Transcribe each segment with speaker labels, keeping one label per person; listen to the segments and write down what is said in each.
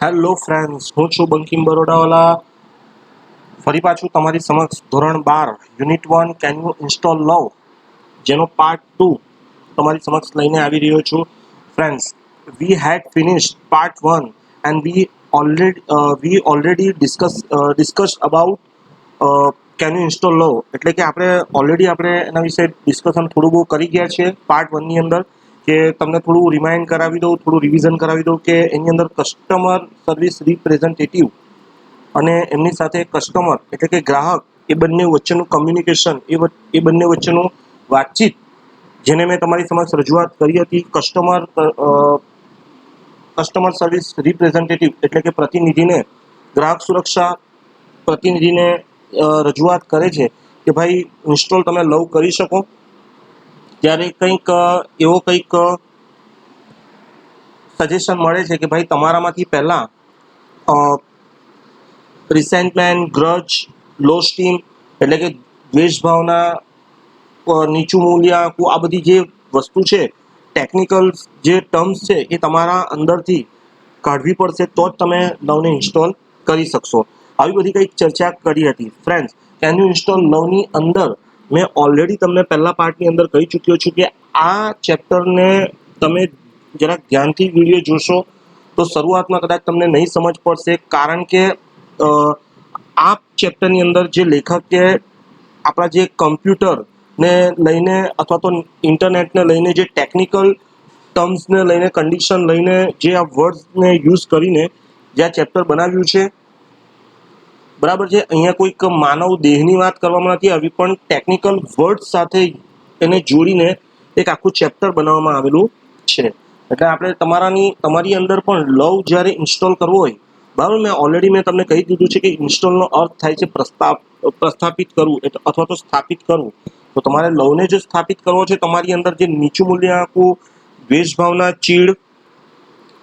Speaker 1: Hello friends, હું છું બંકિમ બરોડાવાલા. ફરી પાછું તમારી સમક્ષ ધોરણ 12 unit 1 can you install love જેનો પાર્ટ 2 તમારી સમક્ષ લઈને આવી રહ્યો છું. Friends, we had finished part 1 and we already discuss about can you install love. એટલે કે આપણે એના વિશે ડિસ્કશન થોડું બહુ કરી ગયા છે પાર્ટ 1 ની અંદર. કે તમને થોડું રિમાઇન્ડ કરાવી દઉં, થોડું રિવિઝન કરાવી દઉં કે એની અંદર કસ્ટમર સર્વિસ રિપ્રેઝેન્ટેટિવ અને એમની સાથે કસ્ટમર એટલે કે ગ્રાહક એ બંને વચ્ચેનું કમ્યુનિકેશન, એ બંને વચ્ચેનું વાતચીત, જેને મેં તમારી સમક્ષ રજૂઆત કરી હતી. કસ્ટમર સર્વિસ રિપ્રેઝેન્ટેટિવ એટલે કે પ્રતિનિધિને, ગ્રાહક સુરક્ષા પ્રતિનિધિને રજૂઆત કરે છે કે ભાઈ ઇન્સ્ટોલ તમે લવ કરી શકો. ત્યારે કંઈક સજેશન મળે છે કે ભાઈ તમારામાંથી પહેલાં રિસેન્ટમેન્ટ, ગ્રજ, લો સ્ટીમ એટલે કે દ્વેષ ભાવના, નીચું મૂલ્ય આંકવું, આ બધી જે વસ્તુ છે, ટેકનિકલ જે ટર્મ્સ છે, એ તમારા અંદરથી કાઢવી પડશે તો જ તમે લવને ઇન્સ્ટોલ કરી શકશો. આવી બધી કંઈક ચર્ચા કરી હતી. ફ્રેન્ડ્સ, કેન યુ ઇન્સ્ટોલ લવની અંદર મેં ઓલરેડી તમને પહેલા પાર્ટની અંદર કહી ચૂક્યો છું કે આ ચેપ્ટરને તમે જરાક ધ્યાનથી વિડીયો જોશો તો શરૂઆતમાં કદાચ તમને નહીં સમજ પડશે, કારણ કે આ ચેપ્ટરની અંદર જે લેખકે આપણા જે કમ્પ્યુટરને લઈને અથવા તો ઇન્ટરનેટને લઈને જે ટેકનિકલ ટર્મ્સને લઈને, કન્ડિશન લઈને, જે આ વર્ડ્સને યુઝ કરીને જે આ ચેપ્ટર બનાવ્યું છે, બરાબર છે. અહીંયા કોઈક માનવ દેહની વાત કરવામાં નથી આવી, પણ ટેકનિકલ વર્ડ સાથે એને જોડીને એક આખું ચેપ્ટર બનાવવામાં આવેલું છે. એટલે આપણે તમારી અંદર પણ લવ જ્યારે ઇન્સ્ટોલ કરવો હોય, બરાબર, મેં તમને કહી દીધું છે કે ઇન્સ્ટોલનો અર્થ થાય છે પ્રસ્થાપિત કરવું અથવા તો સ્થાપિત કરવું. તો તમારે લવને જો સ્થાપિત કરવો છે, તમારી અંદર જે નીચું મૂલ્ય આંકવું, દ્વેષ ભાવના, ચીડ,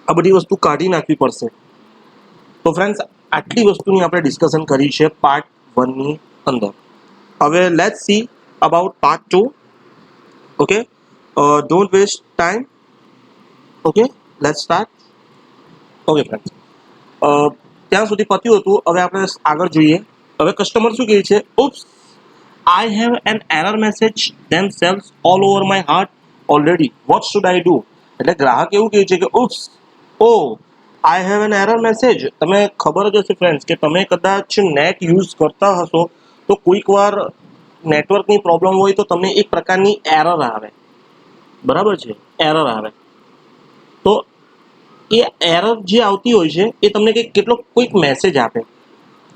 Speaker 1: આ બધી વસ્તુ કાઢી નાખવી પડશે. તો ફ્રેન્ડ્સ, આટલી વસ્તુની આપણે ડિસ્કશન કરી છે પાર્ટ 1 ની અંદર. હવે let's see about part 2. Okay, don't waste time. Okay, let's start. Okay friends, ત્યાં સુધી પત્યું હતું. હવે આપણે આગળ જોઈએ. હવે કસ્ટમર શું કહે છે? Oops, I have an error message themselves all over my heart already. What should I do? એટલે ગ્રાહક એવું કહે છે કે oops, oh I have an error message. તમે ખબર જ હશે ફ્રેન્ડ્સ કે તમે કદાચ નેટ યુઝ કરતા હશો તો કોઈક વાર નેટવર્કની પ્રોબ્લેમ હોય તો તમને એક પ્રકારની એરર આવે, બરાબર છે, એરર આવે. તો એ એરર જે આવતી હોય છે એ તમને કોઈક મેસેજ આપે.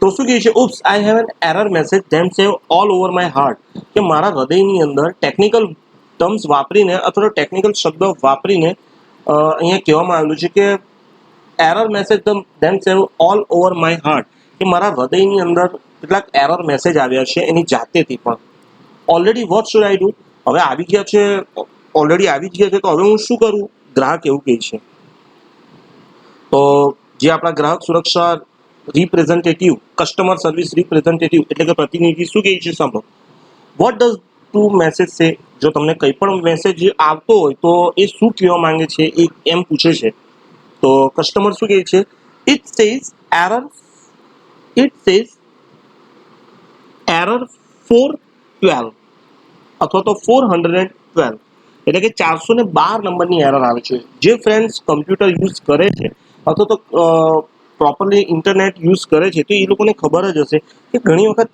Speaker 1: તો શું કહે છે? Oops, I have an error message themselves all over my heart. કે મારા હૃદયની અંદર ટેકનિકલ ટર્મ્સ વાપરીને અથવા તો ટેકનિકલ શબ્દો વાપરીને અહીંયા કહેવામાં આવેલું છે કે error message themselves all over my heart, કે મારા હૃદયની અંદર કેટલાક એરર મેસેજ આવ્યા છે એની જાતેથી પણ. Already what should I do? હવે આવી ગયા છે, ઓલરેડી આવી જ ગયા છે, તો હવે હું શું કરું? ગ્રાહક એવું કહે છે. તો જે આપણા ગ્રાહક સુરક્ષા રિપ્રેઝેન્ટેટિવ, કસ્ટમર સર્વિસ રિપ્રેઝેન્ટેટિવ એટલે કે પ્રતિનિધિ શું કહે છે? સાંભળો. વોટ ડઝ ટુ મેસેજ સે? જો તમને કંઈ પણ મેસેજ આવતો હોય તો એ શું કહેવા માંગે છે એ એમ પૂછે છે. તો કસ્ટમર શું કહે છે? ઇટ સેઝ એરર 412 અથવા તો 412, એટલે કે 412 નંબરની એરર આવે છે. જે ફ્રેન્ડ્સ કમ્પ્યુટર યુઝ કરે છે અથવા તો પ્રોપરલી ઇન્ટરનેટ યુઝ કરે છે તો એ લોકોને ખબર જ હશે કે ઘણી વખત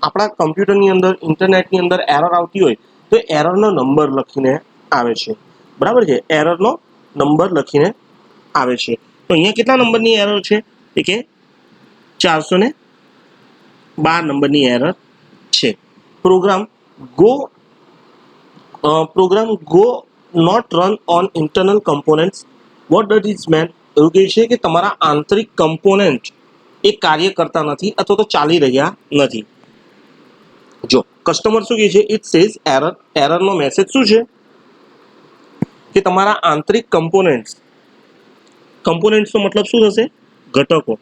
Speaker 1: આપણા કમ્પ્યુટરની અંદર, ઇન્ટરનેટની અંદર એરર આવતી હોય તો એરરનો નંબર લખીને આવે છે, બરાબર છે, એરરનો નંબર લખીને આવે છે. તો અહીંયા કેટલા નંબરની એરર છે? એ કે 412 નંબરની એરર છે. Program go not run on internal components. What does it mean? એવું કહે છે કે તમારા આંતરિક કમ્પોનન્ટ એ કાર્ય કરતા નથી અથવા તો ચાલી રહ્યા નથી. જો કસ્ટમર શું કહે છે? It says error. એરરનો મેસેજ શું છે? કે તમારા આંતરિક કમ્પોનન્ટ્સનો મતલબ શું થશે? ઘટકો.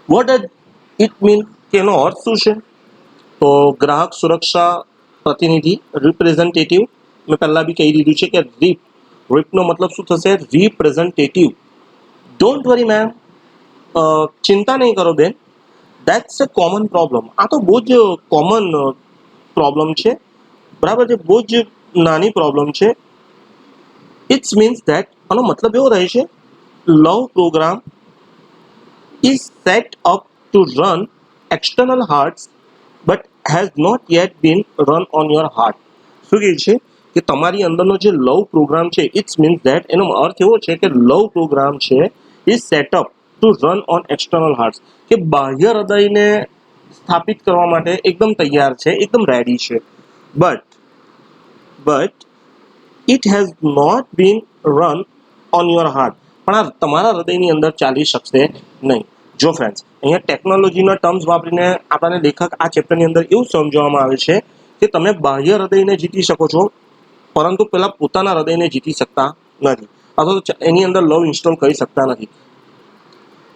Speaker 1: Vote does it mean? કે એનો અર્થ શું છે? તો ગ્રાહક સુરક્ષા પ્રતિનિધિ રિપ્રેઝેન્ટેટિવ, મેં પહેલાં બી કહી દીધું છે કે રીપનો મતલબ શું થશે? રિપ્રેઝેન્ટેટિવ. ડોન્ટ વરી મેમ, ચિંતા નહીં કરો બેન, દેટ્સ અ કોમન પ્રોબ્લેમ. આ તો બહુ જ કોમન પ્રોબ્લેમ છે, બરાબર છે, બહુ જ નાની પ્રોબ્લેમ છે. ઇટ્સ મીન્સ ધેટ, આનો મતલબ એવો રહે છે, લવ programme is set up to run external hearts but has not yet been run on your heart. શું કહે છે કે તમારી અંદરનો જે લવ પ્રોગ્રામ છે, ઇટ્સ મીન્સ ધેટ, એનો અર્થ એવો છે કે લવ પ્રોગ્રામ છે is set up to run on external hearts, કે બાહ્ય હૃદયને સ્થાપિત કરવા માટે એકદમ તૈયાર છે, એકદમ રેડી છે. But it has not been run on your heart, પણ આ તમારા હૃદયની અંદર ચાલી શકશે નહીં. જો ફ્રેન્ડ્સ, અહીંયા ટેકનોલોજીના ટર્મ્સ વાપરીને આપણને લેખક આ ચેપ્ટરની અંદર એવું સમજાવવામાં આવે છે કે તમે બાહ્ય હૃદયને જીતી શકો છો, પરંતુ પેલા પોતાના હૃદયને જીતી શકતા નથી, અથવા તો એની અંદર લવ ઇન્સ્ટોલ કરી શકતા નથી.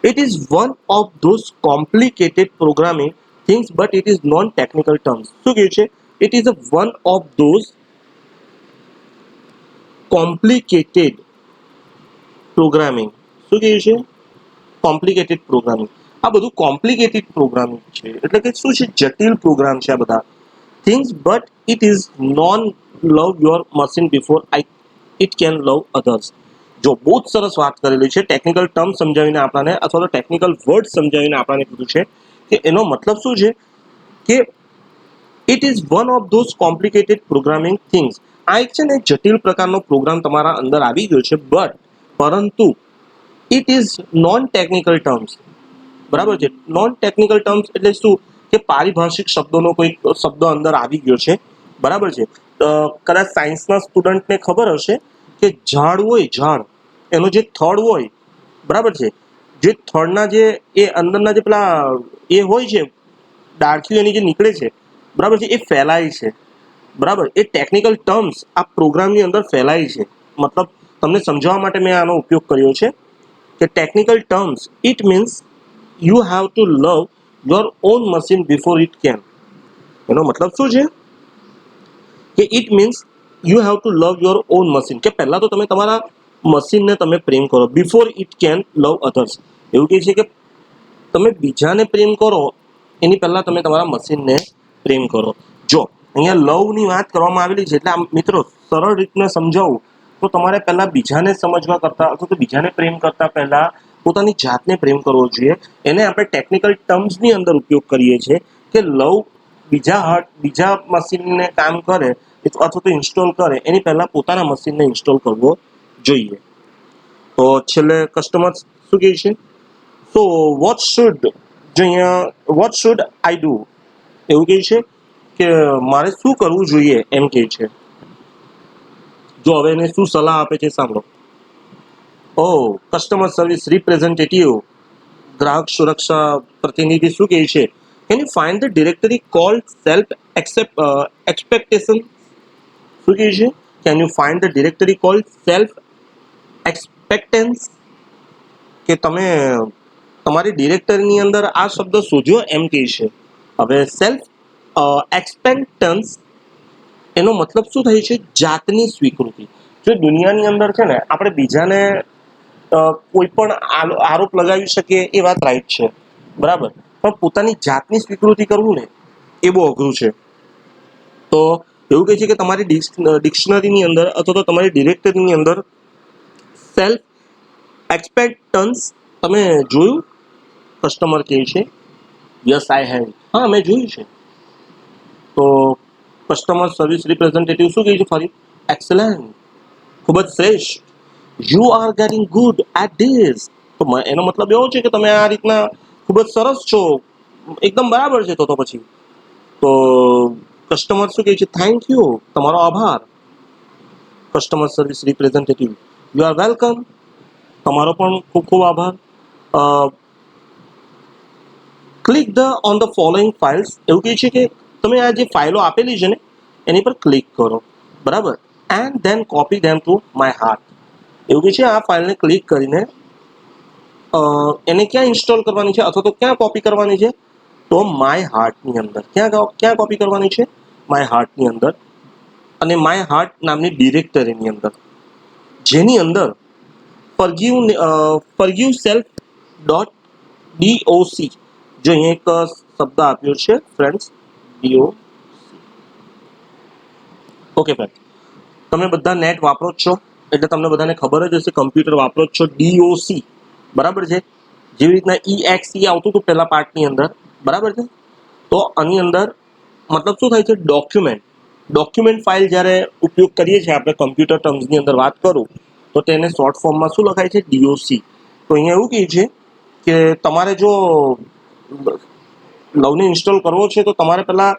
Speaker 1: It is one of those complicated programming things, but it is non-technical terms. શું કહ્યું છે? It is one of those complicated programming. શું કહ્યું છે? Complicated programming. આ બધું કોમ્પ્લિકેટેડ પ્રોગ્રામિંગ છે, એટલે કે શું છે? જટિલ પ્રોગ્રામ છે આ બધા things, but it is known love your machine before it can love others. જો બહુ જ સરસ વાત કરેલી છે, ટેકનિકલ ટર્મ સમજાવીને આપણને, અથવા તો ટેકનિકલ વર્ડ સમજાવીને આપણને કીધું છે કે એનો મતલબ શું છે કે it is one of those complicated programming things. આ એક છે ને જટિલ પ્રકારનો પ્રોગ્રામ તમારા અંદર આવી ગયો છે, પરંતુ it is known technical terms. બરાબર છે? નોન ટેકનિકલ ટર્મ્સ એટલે શું? કે પારિભાષિક શબ્દોનો કોઈ શબ્દ અંદર આવી ગયો છે, બરાબર છે. કદાચ સાયન્સના સ્ટુડન્ટને ખબર હશે કે ઝાડ હોય, ઝાડ, એનો જે થડ હોય, બરાબર છે, જે થડના જે એ અંદરના જે પેલા એ હોય છે, ડાળખીઓ એની જે નીકળે છે, બરાબર છે, એ ફેલાય છે, બરાબર. એ ટેકનિકલ ટર્મ્સ આ પ્રોગ્રામની અંદર ફેલાય છે. મતલબ તમને સમજાવવા માટે મેં આનો ઉપયોગ કર્યો છે કે technical terms, it means you have to love your own machine before it can. એનો મતલબ શું છે કે it means you have to love your own machine, કે પહેલાં તો તમે તમારા મશીનને તમે પ્રેમ કરો, before it can love others. એવું કહે છે કે તમે બીજાને પ્રેમ કરો એની પહેલાં તમે તમારા મશીનને પ્રેમ કરો. જો અહીંયા લવની વાત કરવામાં આવેલી છે, એટલે મિત્રો સરળ રીતને સમજાવું તો તમારે પહેલાં બીજાને સમજવા કરતાં, અથવા તો બીજાને પ્રેમ કરતાં પહેલાં પોતાની જાતને પ્રેમ કરવો જોઈએ. એને આપણે ટેકનિકલ ટર્મ્સની અંદર ઉપયોગ કરીએ છીએ કે લવ બીજા મશીનને કામ કરે અથવા તો ઇન્સ્ટોલ કરે એની પહેલાં પોતાના મશીનને ઇન્સ્ટોલ કરવો જોઈએ. તો છેલ્લે કસ્ટમર શું કહે છે? So what should I do, એવું કહે છે કે મારે શું કરવું જોઈએ, એમ કહે છે. જો હવે એને શું સલાહ આપે છે સાંભળો. ઓ કસ્ટમર સર્વિસ રિપ્રેઝેન્ટેટિવ, ગ્રાહક સુરક્ષા પ્રતિનિધિ શું કહે છે? Can you find the directory called self expectation. શું કહે છે? Can you find the directory called self expectance, કે તમે તમારી ડિરેક્ટરીની અંદર આ શબ્દ શોધ્યો, એમ કહે છે. હવે સેલ્ફ એક્સપેક્ટન્સ એનો મતલબ શું થાય છે? જાતની સ્વીકૃતિ. જો દુનિયાની અંદર છે ને આપણે બીજાને કોઈ પણ આરોપ લગાવી શકીએ, એ વાત રાઈટ છે, બરાબર, પણ પોતાની જાતની સ્વીકૃતિ કરવું ને એ બહુ અઘરું છે. તો એવું કહે છે કે તમારી ડિક્શનરીની અંદર અથવા તો તમારી ડિરેક્ટરીની અંદર સેલ્ફ એક્સપેક્ટન્સ તમે જોયું? કસ્ટમર કહે છે યસ આઈ હેવ. હા, મેં જોયું છે. તો કસ્ટમર સર્વિસ રિપ્રેઝેન્ટેટિવ શું કહે છે ફરી? એક્સલન્ટ, ખૂબ જ શ્રેષ્ઠ. You are getting good at this. તો એનો મતલબ એવો છે કે તમે આ રીતના ખૂબ જ સરસ છો, એકદમ બરાબર છે. તો પછી તો કસ્ટમર શું કહે છે? થેન્ક યુ, તમારો આભાર. Customer service representative you are welcome, તમારો પણ ખૂબ ખૂબ આભાર. Click on the following files, એવું કહે છે કે તમે આ જે ફાઇલો આપેલી છે ને એની પર ક્લિક કરો, બરાબર, and then copy them to my heart. એવું કહે છે આ ફાઇલને ક્લિક કરીને એને ક્યાં ઇન્સ્ટોલ કરવાની છે અથવા તો ક્યાં કોપી કરવાની છે? તો માય હાર્ટની અંદર. ક્યાં કોપી કરવાની છે? માય હાર્ટની અંદર, અને માય હાર્ટ નામની ડિરેક્ટરીની અંદર. જેની અંદર forgive self ડોટ doc, જો અહીંયા એક શબ્દ આપ્યો છે ફ્રેન્ડ્સ, doc. ઓકે ફ્રેન્ડ, તમે બધા નેટ વાપરો જ છો એટલે તમને બધાને ખબર જ હશે, કમ્પ્યુટર વાપરો જ છો, DOC બરાબર છે. જેવી રીતના EXE આવતું હતું પહેલા પાર્ટની અંદર, બરાબર છે. તો આની અંદર મતલબ શું થાય છે, ડોક્યુમેન્ટ ફાઇલ જ્યારે ઉપયોગ કરીએ છીએ આપણે કમ્પ્યુટર ટર્મ્સની અંદર વાત કરું તો તેને શોર્ટ ફોર્મમાં શું લખાય છે, DOC. તો અહીંયા એવું કહે છે કે તમારે જો લવને ઇન્સ્ટોલ કરવો છે તો તમારે પહેલાં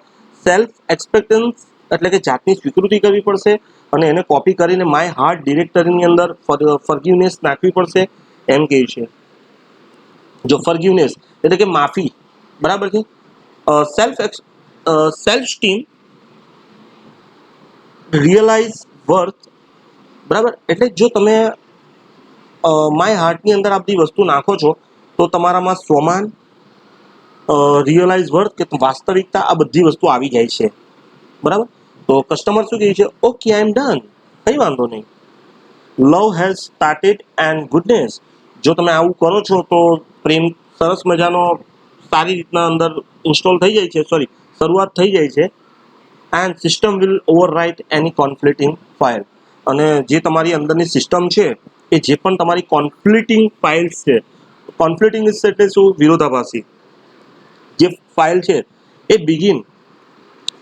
Speaker 1: સેલ્ફ એક્સપેક્ટન્સ એટલે કે જાતની સ્વીકૃતિ કરવી પડશે અને એને કોપી કરીને માય હાર્ટ ડિરેક્ટરીની અંદર ફર્ગ્યુનેસ નાખવી પડશે એમ કહે છે. જો ફર્ગ્યુનેસ એટલે કે માફી, બરાબર છે. સેલ્ફ સ્ટીમ રિયલાઇઝ વર્થ, બરાબર. એટલે જો તમે માય હાર્ટની અંદર આ બધી વસ્તુ નાખો છો તો તમારામાં સ્વમાન, રિયલાઇઝ વર્થ કે વાસ્તવિકતા, આ બધી વસ્તુ આવી જાય છે, બરાબર. તો કસ્ટમર શું કહે છે, ઓકે આઈ એમ ડન, કંઈ વાંધો નહીં. લવ હેઝ સ્ટાર્ટેડ એન્ડ ગુડનેસ, જો તમે આવું કરો છો તો પ્રેમ સરસ મજાનો સારી રીતના અંદર ઇન્સ્ટોલ થઈ જાય છે, શરૂઆત થઈ જાય છે. And system will overwrite any conflicting file, અને જે તમારી અંદરની સિસ્ટમ છે એ જે પણ તમારી કોન્ફ્લિક્ટિંગ ફાઇલ્સ છે, કોન્ફ્લિક્ટિંગ એટલે શું, વિરોધાભાસી જે ફાઇલ છે એ બિગિન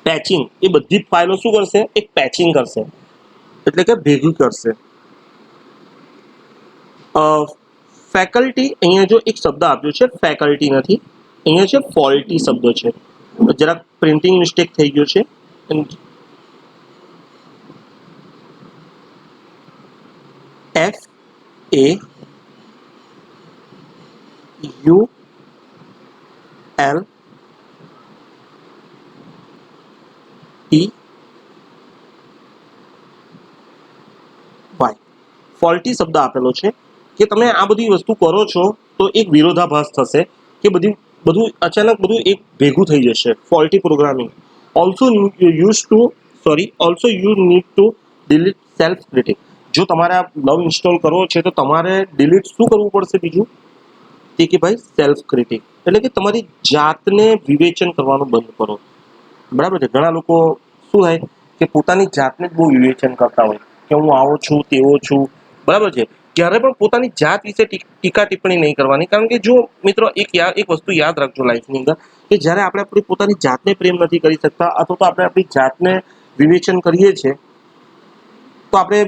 Speaker 1: પેચિંગ, એ બધી ફાઇલો શું કરશે, એક પેચિંગ કરશે એટલે કે ભેગું કરશે. ફેકલ્ટી, અહીંયા જો એક શબ્દ આપ્યો છે ફેકલ્ટી નથી, અહીંયા છે ફોલ્ટી શબ્દ છે, જરાક પ્રિન્ટિંગ મિસ્ટેક થઈ ગયો છે. FAULTY, ફોલ્ટી શબ્દ આપેલો છે કે તમે આ બધી વસ્તુ કરો છો તો એક વિરોધાભાસ થશે કે બધું અચાનક બધું એક ભેગું થઈ જશે. Faulty programming. Also you need to delete self critic. જો તમારે આ લવ ઇન્સ્ટોલ કરવો છે તો તમારે ડિલીટ શું કરવું પડશે બીજું, તે કે ભાઈ સેલ્ફ ક્રિટિક, એટલે કે તમારી જાતને વિવેચન કરવાનું બંધ કરો, બરાબર છે. ઘણા લોકો શું થાય કે પોતાની જાતને જ બહુ વિવેચન કરતા હોય કે હું આવો છું તેવો છું, બરાબર છે. ક્યારે પણ પોતાની જાત વિશે ટીકા ટિપ્પણી નહીં કરવાની, કારણ કે જો મિત્રો એક વસ્તુ યાદ રાખજો લાઈફની અંદર કે જ્યારે આપણે આપણી પોતાની જાતને પ્રેમ નથી કરી શકતા અથવા તો આપણે આપણી જાતને વિવેચન કરીએ છીએ તો આપણે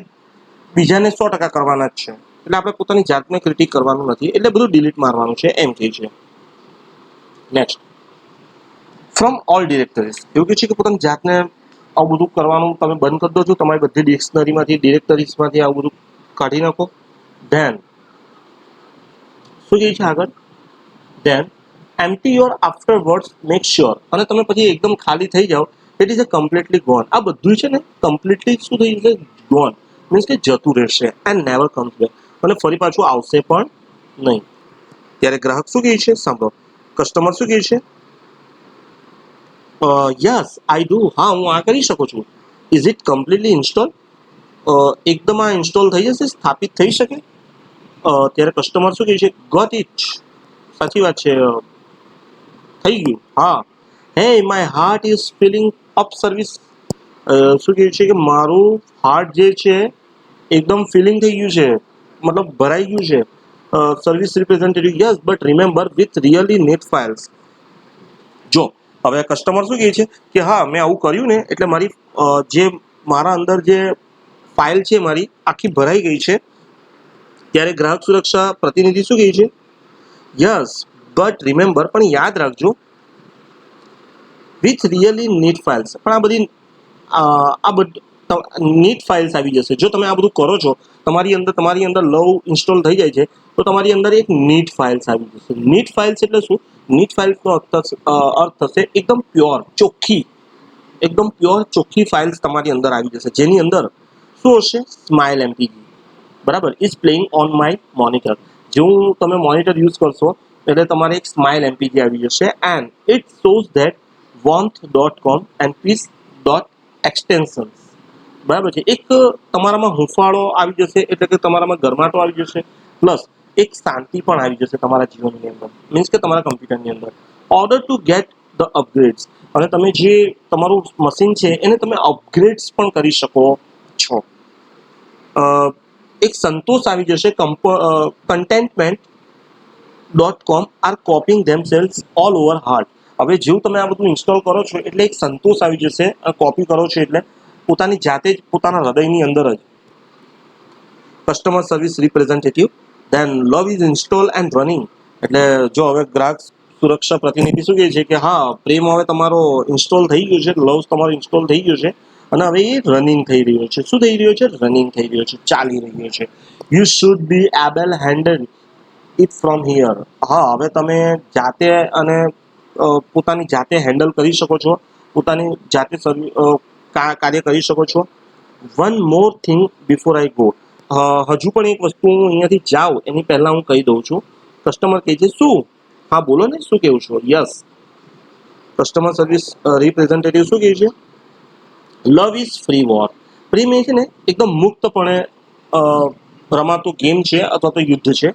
Speaker 1: બીજાને 100% કરવાના જ છે, એટલે આપણે પોતાની જાતને ક્રિટિક કરવાનું નથી, એટલે બધું ડિલીટ મારવાનું છે એમ કહે છે. નેક્સ્ટ, ફ્રોમ ઓલ ડિરેક્ટરીઝ, એવું કહે છે કે પોતાની જાતને આવું બધું કરવાનું તમે બંધ કરી દો છો, તમારી બધી ડિક્શનરીમાંથી ડિરેક્ટરીઝમાંથી આવું બધું કાઢી નાખો. ધેન શું કહે છે આગળ, then empty your afterwards, make sure, અને તમે પછી એકદમ ખાલી થઈ જાઓ, it is a completely gone. આ બધું છે ને કમ્પ્લીટલી શું થઈ જશે, ગોન મીન્સ કે જતું રહેશે, એન્ડ નેવર કમ્સ બેક, અને ફરી પાછું આવશે પણ નહીં. ત્યારે ગ્રાહક શું કહે છે, સાંભળો, કસ્ટમર શું કહે છે, યસ આઈ ડુ, હા હું આ કરી શકું છું. ઇઝ ઇટ કમ્પ્લીટલી ઇન્સ્ટોલ, એકદમ આ ઇન્સ્ટોલ થઈ જશે, સ્થાપિત થઈ શકે. ત્યારે કસ્ટમર શું કહે છે, ગોટ ઇટ, સાચી વાત છે, થઈ ગયું, હા. હે my heart is feeling up service, શું કહે છે કે મારું હાર્ટ જે છે એકદમ ફિલિંગ થઈ ગયું છે, મતલબ ભરાઈ ગયું છે. Service representative, yes but remember with really net files. જો હવે કસ્ટમર શું કહે છે કે હા મેં આવું કર્યું ને એટલે મારી જે મારા અંદર જે ફાઇલ છે મારી આખી ભરાઈ ગઈ છે. ત્યારે ગ્રાહક સુરક્ષા પ્રતિનિધિ શું કહે છે, યસ બટ રિમેમ્બર, પણ યાદ રાખજો, વિથ રિયલી નીટ ફાઇલ્સ, પણ આ બધી નીટ ફાઇલ્સ આવી જશે. જો તમે આ બધું કરો છો, તમારી અંદર લવ ઇન્સ્ટોલ થઈ જાય છે તો તમારી અંદર એક નીટ ફાઇલ્સ આવી જશે. નીટ ફાઇલ્સ એટલે શું, નીટ ફાઇલ્સનો અર્થ થશે એકદમ પ્યોર, ચોખ્ખી ફાઇલ્સ તમારી અંદર આવી જશે, જેની અંદર શું હશે, સ્માઇલ એમપીજી, બરાબર, is playing on my monitor. જેવું તમે મોનિટર યુઝ કરશો એટલે તમારે એક સ્માઇલ એમપીજી આવી જશે. And it shows that warmth.com and peace.extensions. બરાબર છે. એક તમારામાં હુંફાળો આવી જશે, એટલે કે તમારામાં ગરમાટો આવી જશે, પ્લસ એક શાંતિ પણ આવી જશે તમારા જીવનની અંદર, મીન્સ કે તમારા કમ્પ્યુટરની અંદર. ઓર્ડર ટુ ગેટ ધ અપગ્રેડ્સ, અને તમે જે તમારું મશીન છે એને તમે અપગ્રેડ્સ પણ કરી શકો છો. એક સંતોષ આવી જશે. Contentment .com are copying themselves all over heart. હવે જેવું તમે આ બધું ઇન્સ્ટોલ કરો છો એટલે એક સંતોષ આવી જશે. કોપી કરો છો એટલે પોતાની જાતે જ પોતાના હૃદયની અંદર જ. Customer service representative, then love is install and running. એટલે જો હવે ગ્રાહક સુરક્ષા પ્રતિનિધિ શું કહે છે કે હા, પ્રેમ હવે તમારો ઇન્સ્ટોલ થઈ ગયો છે, લવ તમારો ઇન્સ્ટોલ થઈ ગયો છે, અને હવે એ રનિંગ થઈ રહ્યો છે. શું થઈ રહ્યો છે? રનિંગ થઈ રહ્યો છે, ચાલી રહ્યો છે. You should be able handle it from here. હા, હવે તમે જાતે અને પોતાની જાતે હેન્ડલ કરી શકો છો, પોતાની જાતે કાર્ય કરી શકો છો. One more thing before I go. હજુ પણ એક વસ્તુ હું અહીંયાથી જાઉં એની પહેલાં હું કહી દઉં છું. કસ્ટમર કહે છે શું? હા બોલો ને, શું કહેવું છો? યસ, કસ્ટમર સર્વિસ રિપ્રેઝેન્ટેટિવ શું કહે છે? Love is free war. પ્રેમ એ છે ને એકદમ મુક્તપણે રમાતો ગેમ છે અથવા તો યુદ્ધ છે.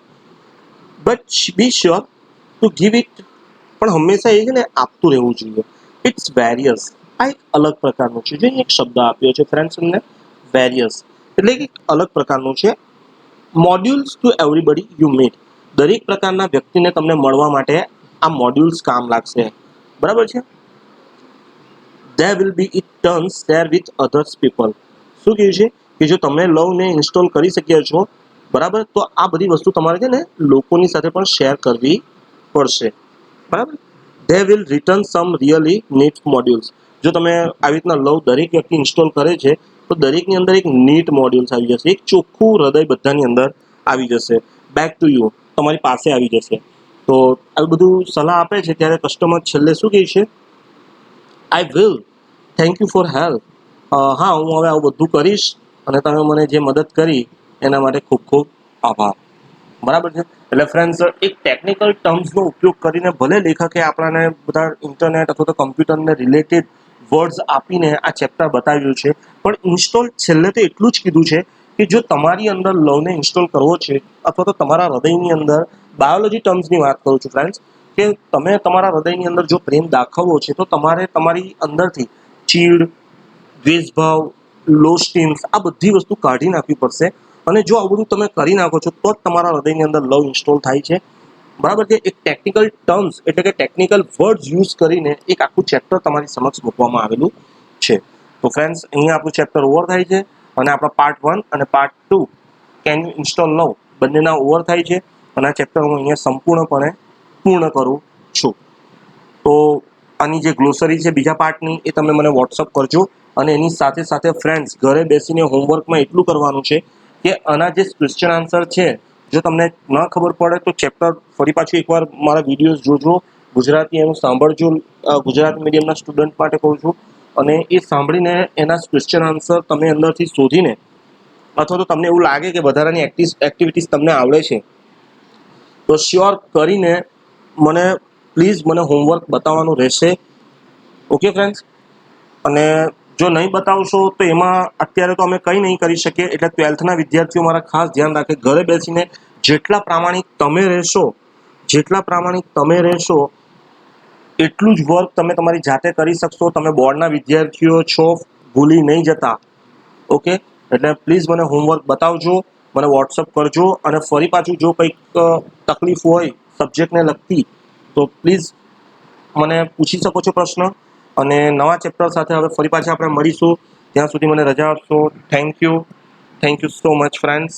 Speaker 1: But be sure to give it, પણ હંમેશા એ છે ને આપતું રહેવું જોઈએ. It's various. આ એક અલગ પ્રકારનું છે. જે એક શબ્દ આપ્યો છે ફ્રેન્ડ્સ તમને, વેરિયસ, એટલે કે અલગ પ્રકારનું છે. Modules two everybody you meet. દરેક પ્રકારના વ્યક્તિને તમને મળવા માટે આ મોડ્યુલ્સ કામ લાગશે. બરાબર છે. there will be it turns share with others people. શું કહ્યું છે કે જો તમે લવને ઇન્સ્ટોલ કરી શક્યા છો, બરાબર, તો આ બધી વસ્તુ તમારે છે ને લોકોની સાથે પણ શેર કરવી પડશે. બરાબર. they will return some really neat modules. જો તમે આવી રીતના લવ દરેક વ્યક્તિ ઇન્સ્ટોલ કરે છે તો દરેકની અંદર એક નીટ મોડ્યુલ્સ આવી જશે, એક ચોખ્ખું હૃદય બધાની અંદર આવી જશે. બેક ટુ યુ, તમારી પાસે આવી જશે. તો આ બધું સલાહ આપે છે ત્યારે કસ્ટમર છેલ્લે શું કહે છે? I will thank you for help. હા, હું હવે આવું બધું કરીશ અને તમે મને જે મદદ કરી એના માટે ખૂબ ખૂબ આભાર. બરાબર છે. એટલે ફ્રેન્ડ્સ, એક ટેકનિકલ ટર્મ્સનો ઉપયોગ કરીને ભલે લેખકે આપણાને બધા ઇન્ટરનેટ અથવા તો કમ્પ્યુટરને રિલેટેડ વર્ડ્સ આપીને આ ચેપ્ટર બતાવ્યું છે, પણ ઇન્સ્ટોલ છેલ્લે તો એટલું જ કીધું છે કે જો તમારી અંદર લવને ઇન્સ્ટોલ કરવો છે અથવા તો તમારા હૃદયની અંદર, બાયોલોજી ટર્મ્સની વાત કરું છું ફ્રેન્ડ્સ, કે તમે તમારા હૃદયની અંદર જો પ્રેમ દાખવવો છે તો તમારે તમારી અંદરથી ચીડ, દ્વેષભાવ, લો સ્ટીમ્સ, આ બધી વસ્તુ કાઢી નાખવી પડશે. અને જો આવું બધું તમે કરી નાખો છો તો જ તમારા હૃદયની અંદર લવ ઇન્સ્ટોલ થાય છે. બરાબર છે. એક ટેકનિકલ ટર્મ્સ એટલે કે ટેકનિકલ વર્ડ્સ યુઝ કરીને એક આખું ચેપ્ટર તમારી સમક્ષ મૂકવામાં આવેલું છે. તો ફ્રેન્ડ્સ, અહીંયા આપણું ચેપ્ટર ઓવર થાય છે અને આપણા પાર્ટ 1 અને પાર્ટ 2 કેન યુ ઇન્સ્ટોલ લવ બંનેના ઓવર થાય છે અને આ ચેપ્ટર હું અહીંયા સંપૂર્ણપણે પૂર્ણ કરું છું. તો આની જે ગ્લોસરી છે બીજા પાર્ટની એ તમે મને વોટ્સઅપ કરજો. અને એની સાથે સાથે ફ્રેન્ડ્સ, ઘરે બેસીને હોમવર્કમાં એટલું કરવાનું છે કે આના જે ક્વેશ્ચન આન્સર છે, જો તમને ન ખબર પડે તો ચેપ્ટર ફરી પાછું એકવાર મારા વિડીયોઝ જોજો, ગુજરાતી એનું સાંભળજો. ગુજરાતી મીડિયમના સ્ટુડન્ટ માટે કહું છું. અને એ સાંભળીને એના ક્વેશ્ચન આન્સર તમે અંદરથી શોધીને, અથવા તો તમને એવું લાગે કે વધારાની એક્ટિવિટીઝ તમને આવડે છે તો શ્યોર કરીને મને હોમવર્ક બતાવવાનું રહેશે. Okay friends. અને જો નહીં બતાવશો તો એમાં અત્યારે તો અમે કંઈ નહીં કરી શકીએ. એટલે 12થના વિદ્યાર્થીઓ મારા ખાસ ધ્યાન રાખે, ઘરે બેસીને જેટલા પ્રામાણિક તમે રહેશો એટલું જ વર્ક તમે તમારી જાતે કરી શકશો. તમે બોર્ડના વિદ્યાર્થીઓ છો, ભૂલી નહીં જતા. ઓકે. એટલે પ્લીઝ મને હોમવર્ક બતાવજો, મને વોટ્સઅપ કરજો. અને ફરી પાછું જો કંઈક તકલીફ હોય સબ્જેક્ટને લગતી તો પ્લીઝ મને પૂછી શકો છો પ્રશ્ન. અને નવા ચેપ્ટર સાથે હવે ફરી પાછા આપણે મળીશું. ત્યાં સુધી મને રજા આપશો. Thank you so much friends.